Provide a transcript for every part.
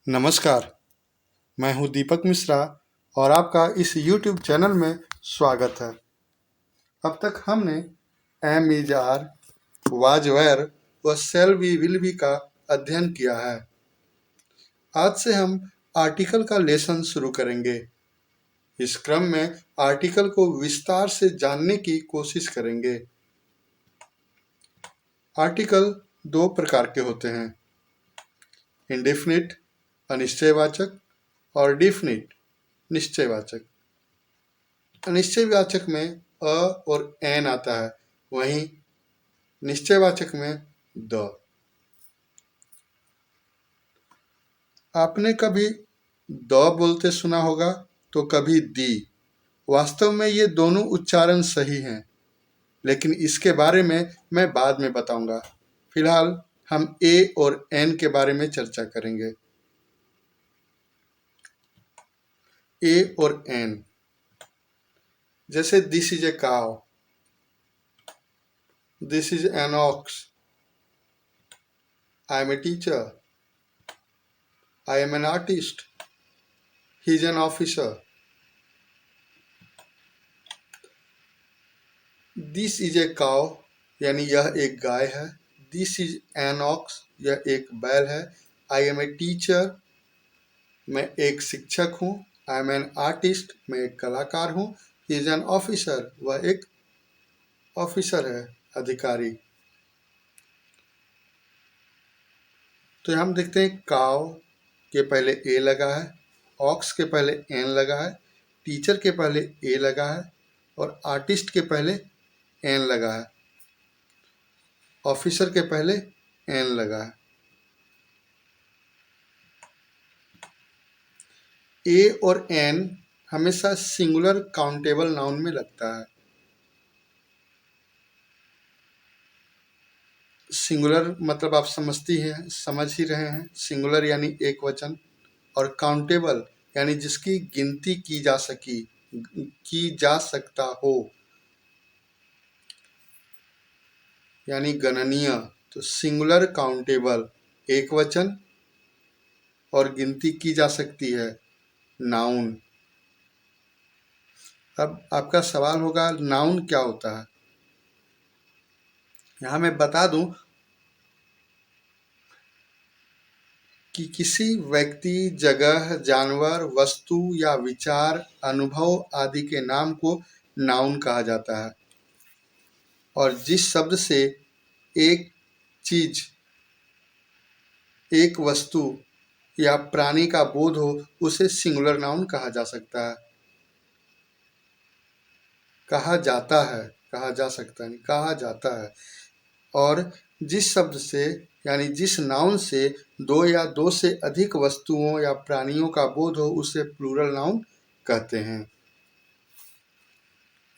नमस्कार, मैं हूं दीपक मिश्रा और आपका इस YouTube चैनल में स्वागत है। अब तक हमने am is are, was were व शेल बी विल बी का अध्ययन किया है। आज से हम आर्टिकल का लेसन शुरू करेंगे। इस क्रम में आर्टिकल को विस्तार से जानने की कोशिश करेंगे। आर्टिकल दो प्रकार के होते हैं, इंडेफिनिट अनिश्चयवाचक और डिफिनिट निश्चयवाचक। अनिश्चयवाचक में अ और एन आता है, वहीं निश्चयवाचक में द। आपने कभी द बोलते सुना होगा तो कभी दी। वास्तव में ये दोनों उच्चारण सही हैं, लेकिन इसके बारे में मैं बाद में बताऊंगा। फिलहाल हम ए और एन के बारे में चर्चा करेंगे। ए और एन, जैसे this is a cow, this is an ox, I am a teacher, I am an artist, he is an officer. This is a cow यानी यह एक गाय है। दिस इज एन ऑक्स, यह एक बैल है। आई एम ए टीचर, मैं एक शिक्षक हूँ। आई एम एन आर्टिस्ट, मैं एक कलाकार हूँ। ही इज एन ऑफिसर, वह एक ऑफिसर है, अधिकारी। तो हम देखते हैं काव के पहले ए लगा है, ऑक्स के पहले एन लगा है, टीचर के पहले ए लगा है और आर्टिस्ट के पहले एन लगा है, ऑफिसर के पहले एन लगा है। ए और एन हमेशा सिंगुलर काउंटेबल नाउन में लगता है। सिंगुलर मतलब आप समझ ही रहे हैं। सिंगुलर यानी एक वचन, और काउंटेबल यानी जिसकी गिनती की जा सकता हो, यानी गणनीय। तो सिंगुलर काउंटेबल एक वचन और गिनती की जा सकती है, नाउन। अब आपका सवाल होगा नाउन क्या होता है। यहां मैं बता दूं कि किसी व्यक्ति, जगह, जानवर, वस्तु या विचार, अनुभव आदि के नाम को नाउन कहा जाता है। और जिस शब्द से एक चीज, एक वस्तु या प्राणी का बोध हो, उसे सिंगुलर नाउन कहा जा सकता है। कहा जाता है, कहा जा सकता नहीं, कहा जाता है। और जिस शब्द से यानी जिस नाउन से दो या दो से अधिक वस्तुओं या प्राणियों का बोध हो, उसे प्लूरल नाउन कहते हैं।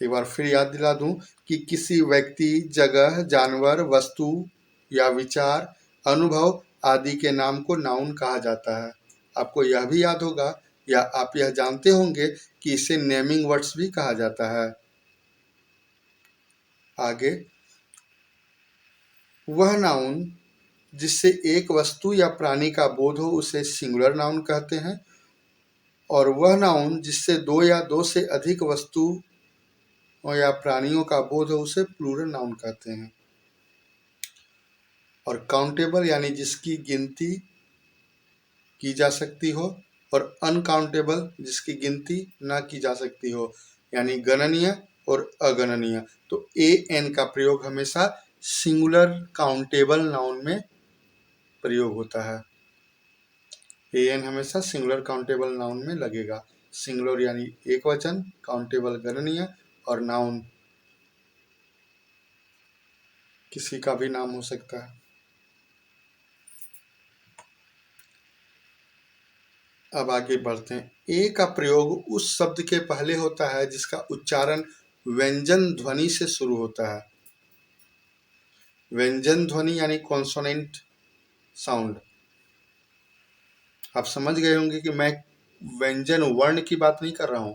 एक बार फिर याद दिला दूं कि किसी व्यक्ति, जगह, जानवर, वस्तु या विचार, अनुभव आदि के नाम को नाउन कहा जाता है। आपको यह भी याद होगा या आप यह जानते होंगे कि इसे नेमिंग वर्ड्स भी कहा जाता है। आगे, वह नाउन जिससे एक वस्तु या प्राणी का बोध हो, उसे सिंगुलर नाउन कहते हैं। और वह नाउन जिससे दो या दो से अधिक वस्तु या प्राणियों का बोध हो, उसे प्लूरल नाउन कहते हैं। और काउंटेबल यानी जिसकी गिनती की जा सकती हो, और अनकाउंटेबल जिसकी गिनती ना की जा सकती हो, यानी गणनीय और अगणनीय। तो ए एन का प्रयोग हमेशा सिंगुलर काउंटेबल नाउन में प्रयोग होता है। ए एन हमेशा सिंगुलर काउंटेबल नाउन में लगेगा। सिंगुलर यानी एक वचन, काउंटेबल गणनीय, और नाउन किसी का भी नाम हो सकता है। अब आगे बढ़ते हैं। ए का प्रयोग उस शब्द के पहले होता है जिसका उच्चारण व्यंजन ध्वनि से शुरू होता है। व्यंजन ध्वनि यानी कॉन्सोनेंट साउंड। आप समझ गए होंगे कि मैं व्यंजन वर्ण की बात नहीं कर रहा हूं।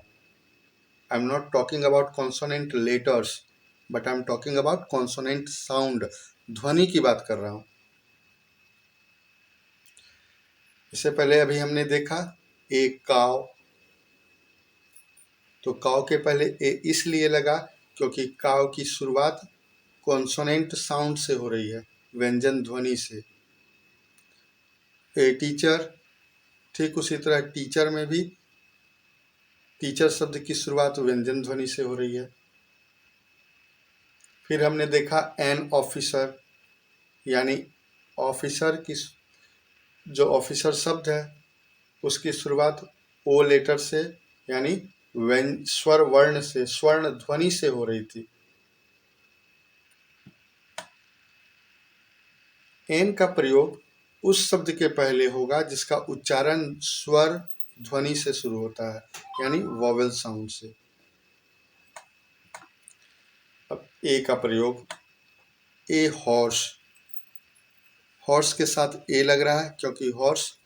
I am not talking about consonant letters, but I am talking about consonant sound, ध्वनि की बात कर रहा हूं। इससे पहले अभी हमने देखा एक काव, तो काव के पहले ए इसलिए लगा क्योंकि काव की शुरुआत कॉन्सोनेंट साउंड से हो रही है, व्यंजन ध्वनि से। ए टीचर, ठीक उसी तरह टीचर में भी टीचर शब्द की शुरुआत व्यंजन ध्वनि से हो रही है। फिर हमने देखा एन ऑफिसर, यानी ऑफिसर की जो ऑफिसर शब्द है उसकी शुरुआत ओ लेटर से यानी स्वर वर्ण से, स्वर्ण ध्वनि से हो रही थी। एन का प्रयोग उस शब्द के पहले होगा जिसका उच्चारण स्वर ध्वनि से शुरू होता है, यानी वॉवेल साउंड से। अब ए का प्रयोग, ए हॉर्स, हॉर्स के साथ ए लग रहा है क्योंकि हॉर्स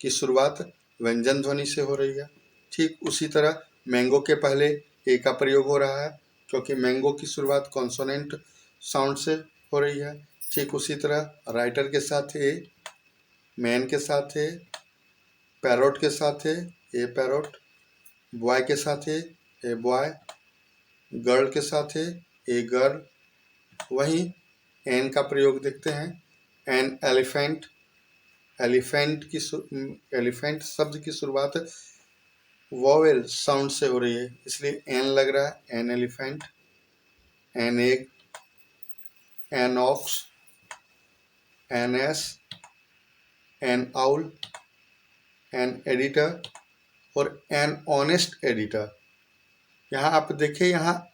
की शुरुआत व्यंजन ध्वनि से हो रही है। ठीक उसी तरह मैंगो के पहले ए का प्रयोग हो रहा है क्योंकि मैंगो की शुरुआत कॉन्सोनेंट साउंड से हो रही है। ठीक उसी तरह राइटर के साथ ए, मैन के साथ ए, पैरोट के साथ ए पैरोट, बॉय के साथ ए बॉय, गर्ल के साथ ए गर्ल। वहीं एन का प्रयोग देखते हैं, एन एलिफेंट, एलिफेंट शब्द की शुरुआत वॉवेल साउंड से हो रही है इसलिए एन लग रहा है, an elephant. An egg, an ox, an ass, an owl, an editor और एन ऑनेस्ट एडिटर। यहाँ आप देखिए, यहाँ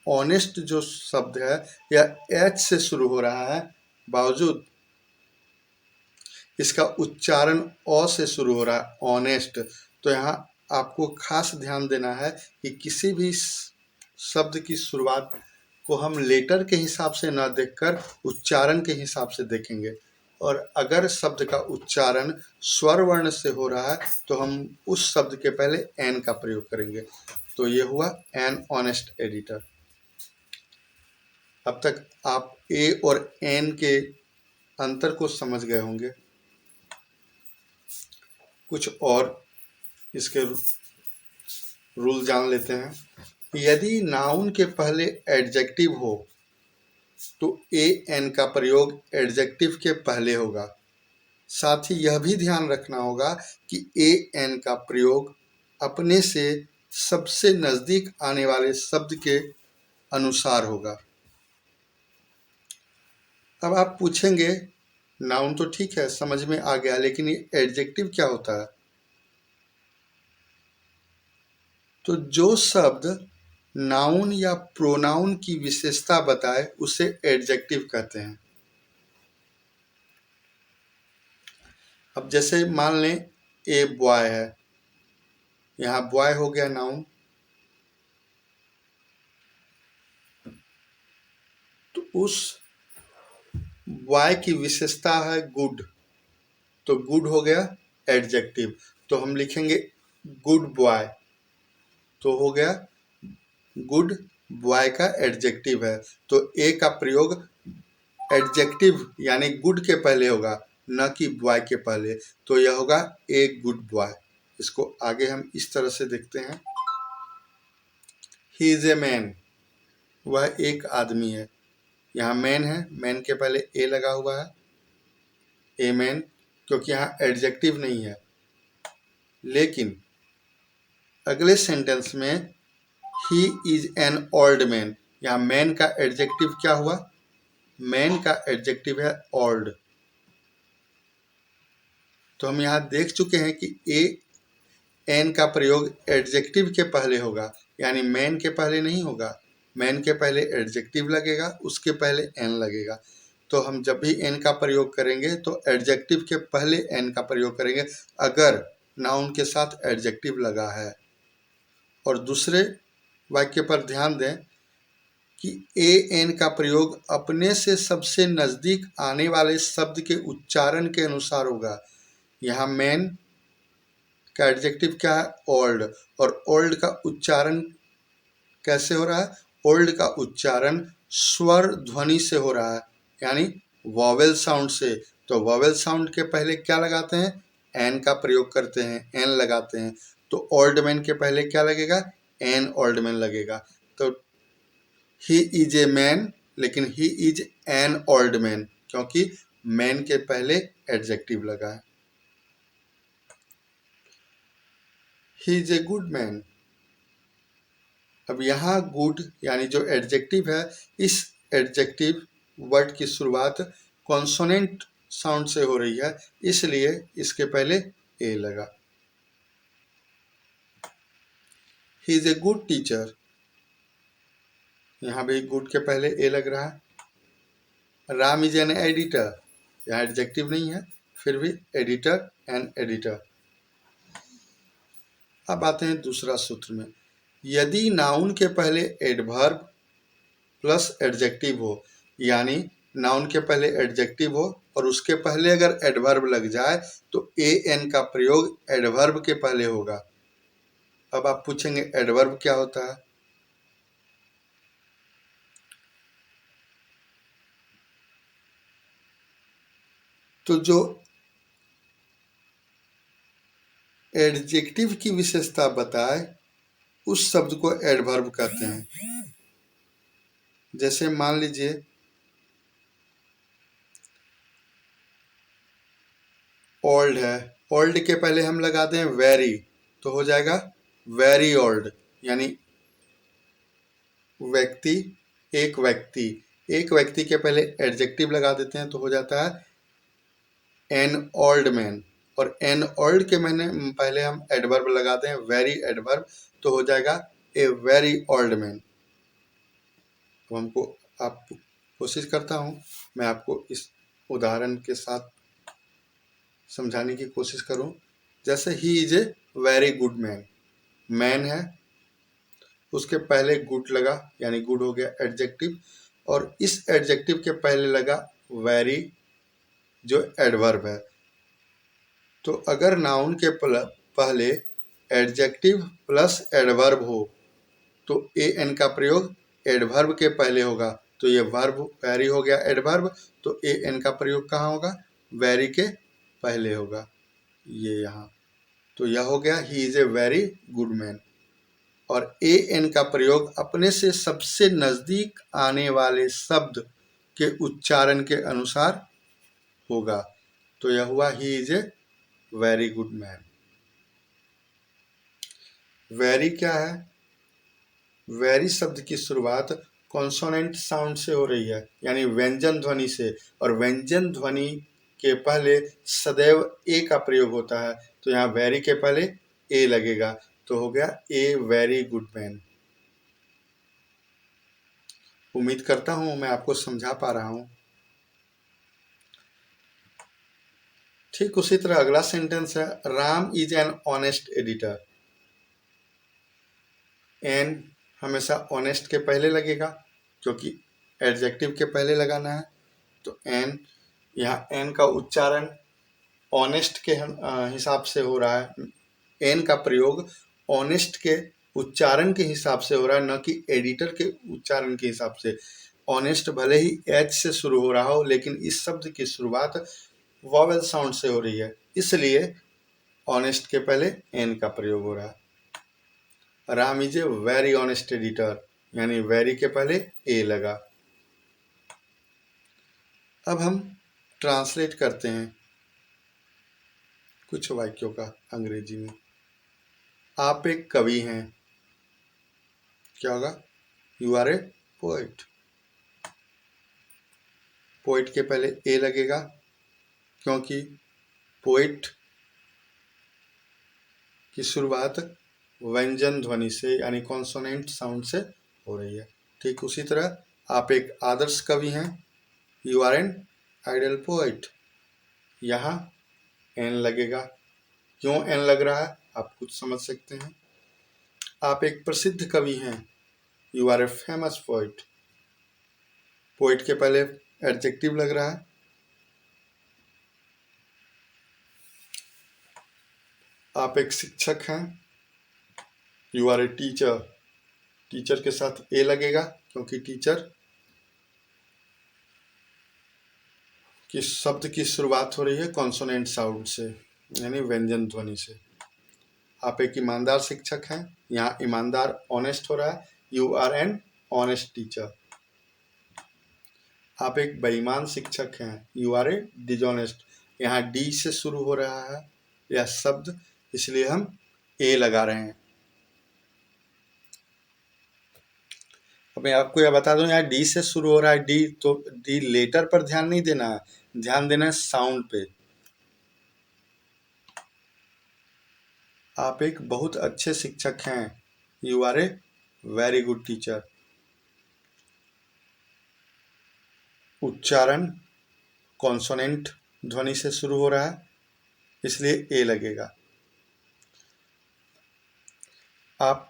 ऑनेस्ट जो शब्द है यह एच से शुरू हो रहा है, बावजूद इसका उच्चारण अ से शुरू हो रहा है, ऑनेस्ट। तो यहाँ आपको खास ध्यान देना है कि किसी भी शब्द की शुरुआत को हम लेटर के हिसाब से ना देखकर उच्चारण के हिसाब से देखेंगे, और अगर शब्द का उच्चारण स्वर वर्ण से हो रहा है तो हम उस शब्द के पहले एन का प्रयोग करेंगे। तो ये हुआ एन ऑनेस्ट एडिटर। अब तक आप ए और एन के अंतर को समझ गए होंगे। कुछ और इसके रूल जान लेते हैं। यदि नाउन के पहले एडजेक्टिव हो तो ए एन का प्रयोग एडजेक्टिव के पहले होगा। साथ ही यह भी ध्यान रखना होगा कि ए एन का प्रयोग अपने से सबसे नजदीक आने वाले शब्द के अनुसार होगा। अब आप पूछेंगे, नाउन तो ठीक है, समझ में आ गया, लेकिन ये एडजेक्टिव क्या होता है? तो जो शब्द नाउन या प्रोनाउन की विशेषता बताए उसे एडजेक्टिव कहते हैं। अब जैसे मान लें ए बॉय है, यहाँ बॉय हो गया नाउन, तो उस बॉय की विशेषता है गुड, तो गुड हो गया एडजेक्टिव। तो हम लिखेंगे गुड बॉय, तो हो गया गुड बॉय का एडजेक्टिव है। तो ए का प्रयोग एडजेक्टिव यानी गुड के पहले होगा, न कि बॉय के पहले। तो यह होगा ए गुड बॉय। इसको आगे हम इस तरह से देखते हैं। ही इज ए मैन, वह एक आदमी है। यहाँ मैन है, मैन के पहले ए लगा हुआ है, ए मैन, क्योंकि यहाँ एडजेक्टिव नहीं है। लेकिन अगले सेंटेंस में ही इज एन ओल्ड मैन, यहाँ मैन का एडजेक्टिव क्या हुआ? मैन का एडजेक्टिव है ओल्ड। तो हम यहाँ देख चुके हैं कि ए एन का प्रयोग एडजेक्टिव के पहले होगा, यानी मैन के पहले नहीं होगा। मैन के पहले एडजेक्टिव लगेगा, उसके पहले एन लगेगा। तो हम जब भी एन का प्रयोग करेंगे तो एडजेक्टिव के पहले एन का प्रयोग करेंगे अगर नाउन के साथ एडजेक्टिव लगा है। और दूसरे वाक्य पर ध्यान दें कि ए एन का प्रयोग अपने से सबसे नज़दीक आने वाले शब्द के उच्चारण के अनुसार होगा। यहाँ मैन का एडजेक्टिव क्या है? ओल्ड। और ओल्ड का उच्चारण कैसे हो रहा है? ओल्ड का उच्चारण स्वर ध्वनि से हो रहा है, यानी वॉवेल साउंड से। तो वॉवेल साउंड के पहले क्या लगाते हैं? एन का प्रयोग करते हैं, एन लगाते हैं, तो ओल्ड मैन के पहले क्या लगेगा? एन ओल्ड मैन लगेगा। तो ही इज ए मैन, लेकिन ही इज एन ओल्ड मैन, क्योंकि मैन के पहले एडजेक्टिव लगा है। He is a good man. अब यहाँ गुड यानी जो एडजेक्टिव है, इस एडजेक्टिव वर्ड की शुरुआत कॉन्सोनेंट साउंड से हो रही है, इसलिए इसके पहले ए लगा। ही इज ए गुड टीचर, यहाँ भी गुड के पहले ए लग रहा है। राम इज एन एडिटर, यहाँ एडजेक्टिव नहीं है, फिर भी एडिटर एंड एडिटर। अब आते हैं दूसरा सूत्र में। यदि नाउन के पहले एडवर्ब प्लस एडजेक्टिव हो, यानी नाउन के पहले एडजेक्टिव हो और उसके पहले अगर एडवर्ब लग जाए तो ए एन का प्रयोग एडवर्ब के पहले होगा। अब आप पूछेंगे एडवर्ब क्या होता है? तो जो एडजेक्टिव की विशेषता बताए उस शब्द को एडवर्ब कहते हैं। जैसे मान लीजिए ओल्ड है, ओल्ड के पहले हम लगाते हैं वेरी, तो हो जाएगा वेरी ओल्ड, यानी व्यक्ति, एक व्यक्ति। एक व्यक्ति के पहले एडजेक्टिव लगा देते हैं तो हो जाता है एन ओल्ड मैन, और एन ओल्ड के मैंने पहले हम एडवर्ब लगाते हैं वेरी एडवर्ब, तो हो जाएगा ए वेरी ओल्ड मैन। तो हमको आप कोशिश करता हूँ मैं आपको इस उदाहरण के साथ समझाने की कोशिश करूँ। जैसे ही is A very good man, man है, उसके पहले गुड लगा, यानी गुड हो गया एडजेक्टिव, और इस एडजेक्टिव के पहले लगा वेरी जो एडवर्ब है। तो अगर नाउन के पहले एडजेक्टिव प्लस एडवर्ब हो तो ए एन का प्रयोग एडवर्ब के पहले होगा, तो ये वर्ब वेरी हो गया एडवर्ब, तो ए एन का प्रयोग कहाँ होगा? वेरी के पहले होगा, ये यहाँ। तो यह हो गया ही is A very good man. और ए एन का प्रयोग अपने से सबसे नजदीक आने वाले शब्द के उच्चारण के अनुसार होगा, तो यह हुआ ही is A very good man. Very क्या है? वेरी शब्द की शुरुआत कॉन्सोनेंट साउंड से हो रही है, यानी व्यंजन ध्वनि से, और व्यंजन ध्वनि के पहले सदैव ए का प्रयोग होता है, तो यहाँ वेरी के पहले ए लगेगा, तो हो गया ए वेरी गुड मैन। उम्मीद करता हूँ मैं आपको समझा पा रहा हूँ। ठीक उसी तरह अगला सेंटेंस है, Ram is an honest editor. An हमेशा ऑनेस्ट के पहले लगेगा, क्योंकि एडजेक्टिव के पहले लगाना है, तो एन, यहाँ एन का उच्चारण ऑनेस्ट के हिसाब से हो रहा है। एन का प्रयोग ऑनेस्ट के उच्चारण के हिसाब से हो रहा है, न कि एडिटर के उच्चारण के हिसाब से। ऑनेस्ट भले ही एच से शुरू हो रहा हो, लेकिन इस शब्द की शुरुआत वॉवेल साउंड से हो रही है, इसलिए ऑनेस्ट के पहले एन का प्रयोग हो रहा है। Ram is a very honest editor, यानी वेरी के पहले ए लगा। अब हम ट्रांसलेट करते हैं कुछ वाक्यों का अंग्रेजी में। आप एक कवि हैं, क्या होगा? You are a poet. Poet के पहले ए लगेगा, क्योंकि पोएट की शुरुआत व्यंजन ध्वनि से, यानी कॉन्सोनेंट साउंड से हो रही है। ठीक उसी तरह आप एक आदर्श कवि हैं, you are an ideal poet, यहाँ एन लगेगा। क्यों एन लग रहा है आप खुद समझ सकते हैं। आप एक प्रसिद्ध कवि हैं, you are a famous poet. Poet के पहले एडजेक्टिव लग रहा है। आप एक शिक्षक हैं, you are a teacher. Teacher के साथ ए लगेगा, क्योंकि टीचर की शब्द की शुरुआत हो रही है कॉन्सोनेंट साउंड से। यानी व्यंजन ध्वनि से। आप एक ईमानदार शिक्षक हैं, यहाँ ईमानदार ऑनेस्ट हो रहा है, you are an honest teacher. आप एक बेईमान शिक्षक हैं, यू आर ए डिजॉनेस्ट। यहाँ डी से शुरू हो रहा है यह शब्द, इसलिए हम ए लगा रहे हैं। अब मैं आपको यह बता दूं, यहाँ डी से शुरू हो रहा है, डी तो डी लेटर पर ध्यान नहीं देना है, ध्यान देना है साउंड पे। आप एक बहुत अच्छे शिक्षक हैं, you are a very good teacher. उच्चारण कॉन्सोनेंट ध्वनि से शुरू हो रहा है, इसलिए ए लगेगा। आप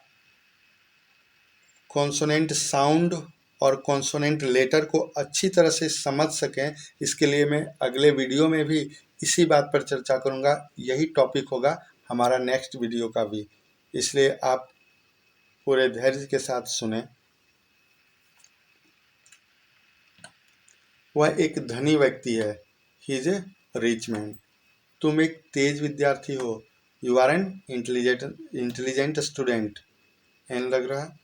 कॉन्सोनेंट साउंड और कॉन्सोनेंट लेटर को अच्छी तरह से समझ सकें, इसके लिए मैं अगले वीडियो में भी इसी बात पर चर्चा करूंगा। यही टॉपिक होगा हमारा नेक्स्ट वीडियो का भी, इसलिए आप पूरे धैर्य के साथ सुने। वह एक धनी व्यक्ति है, he is a rich man. तुम एक तेज विद्यार्थी हो, you are an intelligent student. An लग रहा है।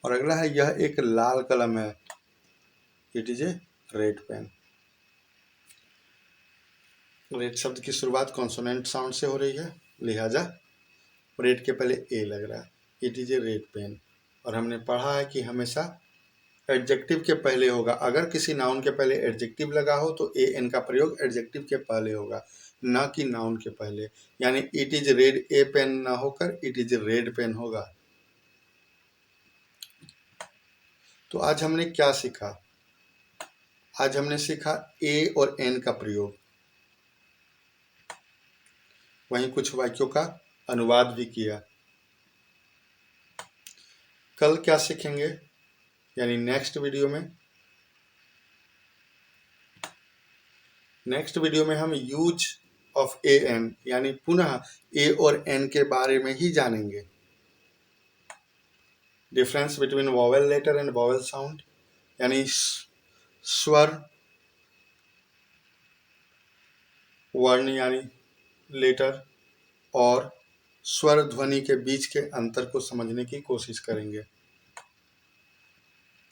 और अगला है, यह एक लाल कलम है, it is a red pen. Red शब्द की शुरुआत कॉन्सोनेंट साउंड से हो रही है, लिहाजा रेड के पहले ए लग रहा है, it is a red pen. और हमने पढ़ा है कि हमेशा एडजेक्टिव के पहले होगा। अगर किसी नाउन के पहले एडजेक्टिव लगा हो तो ए एन का प्रयोग एडजेक्टिव के पहले होगा, ना कि नाउन के पहले। यानी it is red a pen ना होकर इट इज रेड पेन होगा। तो आज हमने क्या सीखा? आज हमने सीखा ए और एन का प्रयोग, वहीं कुछ वाक्यों का अनुवाद भी किया। कल क्या सीखेंगे, यानी नेक्स्ट वीडियो में हम यूज ऑफ ए एन, यानी पुनः ए और एन के बारे में ही जानेंगे। Difference between vowel letter and vowel sound, यानी स्वर वर्ण यानी लेटर और स्वर ध्वनि के बीच के अंतर को समझने की कोशिश करेंगे।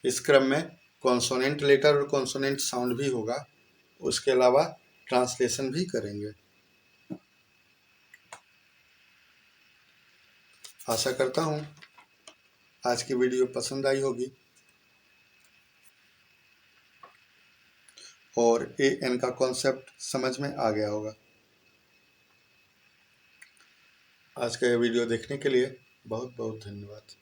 इस क्रम में कॉन्सोनेंट लेटर और कॉन्सोनेंट साउंड भी होगा, उसके अलावा ट्रांसलेशन भी करेंगे। आशा करता हूँ आज की वीडियो पसंद आई होगी और ए एन का कॉन्सेप्ट समझ में आ गया होगा। आज का यह वीडियो देखने के लिए बहुत बहुत धन्यवाद।